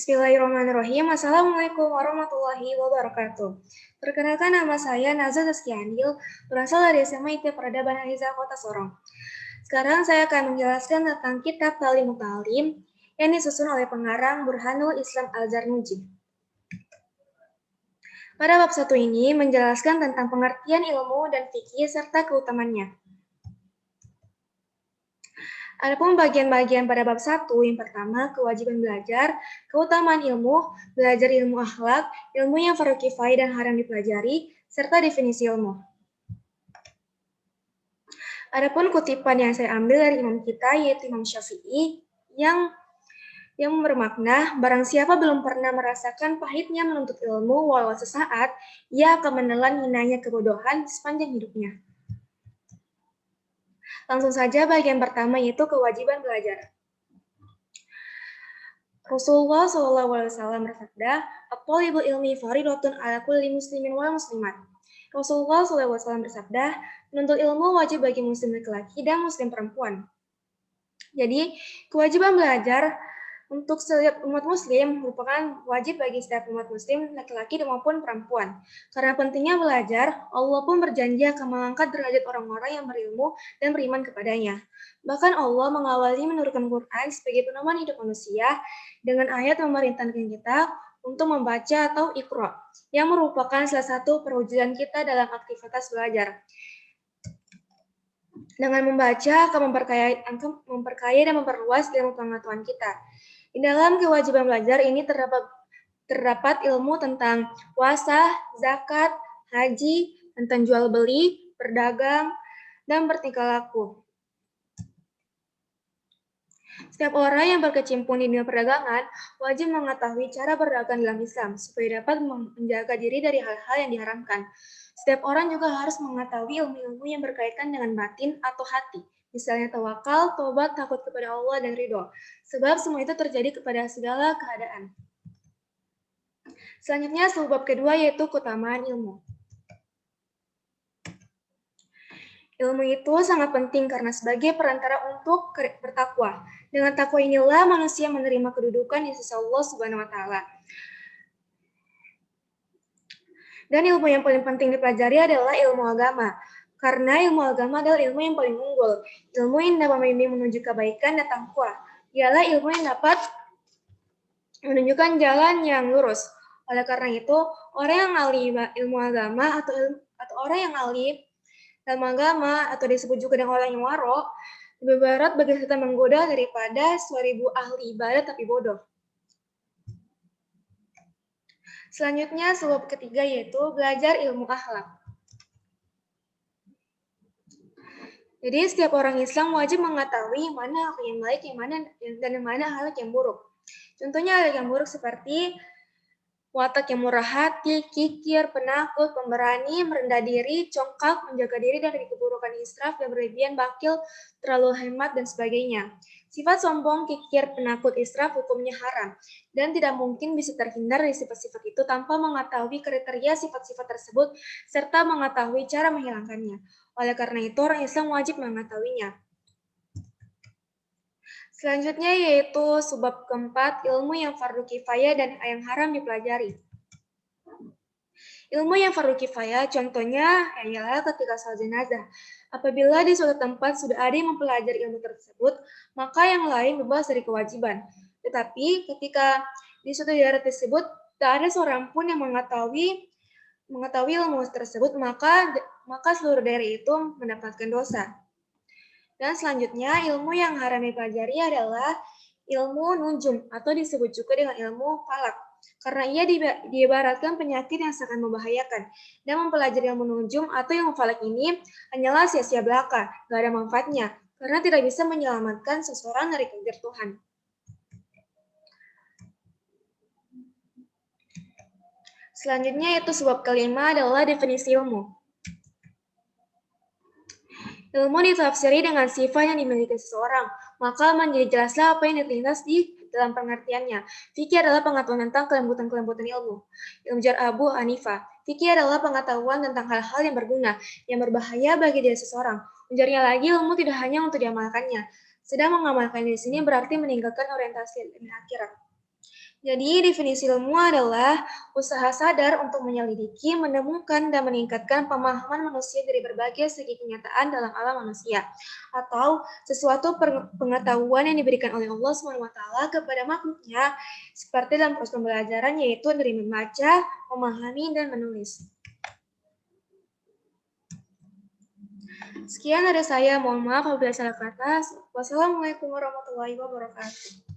Bismillahirrahmanirrahim. Assalamualaikum warahmatullahi wabarakatuh. Perkenalkan, nama saya Nazar Zaskiandil, berasal dari SMA IT Peradaban Aliza Kota Sorong. Sekarang saya akan menjelaskan tentang kitab Ta'limut Ta'lim yang disusun oleh pengarang Burhanul Islam Al-Zarnuji. Pada bab 1 ini menjelaskan tentang pengertian ilmu dan fikih serta keutamaannya. Adapun bagian-bagian pada bab 1, yang pertama, kewajiban belajar, keutamaan ilmu, belajar ilmu akhlak, ilmu yang fardu kifayah dan haram dipelajari, serta definisi ilmu. Adapun kutipan yang saya ambil dari imam kita, yaitu Imam Syafi'i, yang bermakna, barang siapa belum pernah merasakan pahitnya menuntut ilmu walau sesaat, ia akan menelan hinanya kebodohan sepanjang hidupnya. Langsung saja bagian pertama, yaitu kewajiban belajar. Rasulullah SAW bersabda, "At-thalibul ilmi faridatun ala kulli muslimin wal muslimat." Rasulullah SAW bersabda, menuntut ilmu wajib bagi muslim laki-laki dan muslim perempuan. Jadi, kewajiban belajar untuk setiap umat muslim merupakan wajib bagi setiap umat muslim, laki-laki maupun perempuan. Karena pentingnya belajar, Allah pun berjanji akan mengangkat derajat orang-orang yang berilmu dan beriman kepadanya. Bahkan Allah mengawali menurunkan Quran sebagai pedoman hidup manusia dengan ayat memerintahkan kita untuk membaca atau Iqra, yang merupakan salah satu perwujudan kita dalam aktivitas belajar. Dengan membaca akan memperkaya dan memperluas ilmu pengetahuan kita. Di dalam kewajiban belajar ini terdapat ilmu tentang puasa, zakat, haji, tentang jual beli, berdagang, dan bertingkah laku. Setiap orang yang berkecimpung di dunia perdagangan wajib mengetahui cara berdagang dalam Islam supaya dapat menjaga diri dari hal-hal yang diharamkan. Setiap orang juga harus mengetahui ilmu-ilmu yang berkaitan dengan batin atau hati, misalnya tawakal, tobat, takut kepada Allah, dan ridho. Sebab semua itu terjadi kepada segala keadaan. Selanjutnya, bab kedua yaitu keutamaan ilmu. Ilmu itu sangat penting karena sebagai perantara untuk bertakwa. Dengan takwa inilah manusia menerima kedudukan di sisi Allah Subhanahu wa Ta'ala. Dan ilmu yang paling penting dipelajari adalah ilmu agama. Karena ilmu agama adalah ilmu yang paling unggul. Ilmu yang dapat membimbing menuju kebaikan dan takwa. Ialah ilmu yang dapat menunjukkan jalan yang lurus. Oleh karena itu, orang yang ahli ilmu agama atau orang yang ahli dalam agama atau disebut juga dengan orang yang waro, lebih berat bagi setan menggoda daripada 1000 ahli ibadah tapi bodoh. Selanjutnya, bab ketiga yaitu belajar ilmu akhlak. Jadi setiap orang Islam wajib mengetahui mana hal yang baik, dan mana hal yang buruk. Contohnya hal yang buruk seperti watak yang murah hati, kikir, penakut, pemberani, merendah diri, congkak, menjaga diri dari keburukan israf dan berlebihan, bakil, terlalu hemat, dan sebagainya. Sifat sombong, kikir, penakut, israf hukumnya haram, dan tidak mungkin bisa terhindar dari sifat-sifat itu tanpa mengetahui kriteria sifat-sifat tersebut, serta mengetahui cara menghilangkannya. Oleh karena itu, orang Islam wajib mengetahuinya. Selanjutnya yaitu bab keempat, ilmu yang fardu kifayah dan yang haram dipelajari. Ilmu yang fardu kifayah contohnya ialah ketika salat jenazah. Apabila di suatu tempat sudah ada yang mempelajari ilmu tersebut, maka yang lain bebas dari kewajiban. Tetapi ketika di suatu daerah tersebut tak ada seorang pun yang mengetahui ilmu tersebut, maka seluruh daerah itu mendapatkan dosa. Dan selanjutnya, ilmu yang haram dipelajari adalah ilmu nujum atau disebut juga dengan ilmu falak. Karena ia diibaratkan penyakit yang sangat membahayakan. Dan mempelajari ilmu nujum atau ilmu falak ini hanyalah sia-sia belaka, gak ada manfaatnya, karena tidak bisa menyelamatkan seseorang dari takdir Tuhan. Selanjutnya yaitu bab kelima adalah definisi ilmu. Ilmu ditafsiri dengan sifat yang dimiliki seseorang, maka menjadi jelaslah apa yang terlintas di dalam pengertiannya. Fikih adalah pengetahuan tentang kelembutan-kelembutan ilmu. Ilmu jar Abu Hanifah. Fikih adalah pengetahuan tentang hal-hal yang berguna, yang berbahaya bagi diri seseorang. Ujarnya lagi, ilmu tidak hanya untuk diamalkannya. Sedang mengamalkannya di sini berarti meninggalkan orientasi akhirat. Jadi, definisi ilmu adalah usaha sadar untuk menyelidiki, menemukan, dan meningkatkan pemahaman manusia dari berbagai segi kenyataan dalam alam manusia, atau sesuatu pengetahuan yang diberikan oleh Allah SWT kepada makhluknya, seperti dalam proses pembelajaran, yaitu dari membaca, memahami, dan menulis. Sekian dari saya, mohon maaf apabila salah kata. Wassalamualaikum warahmatullahi wabarakatuh.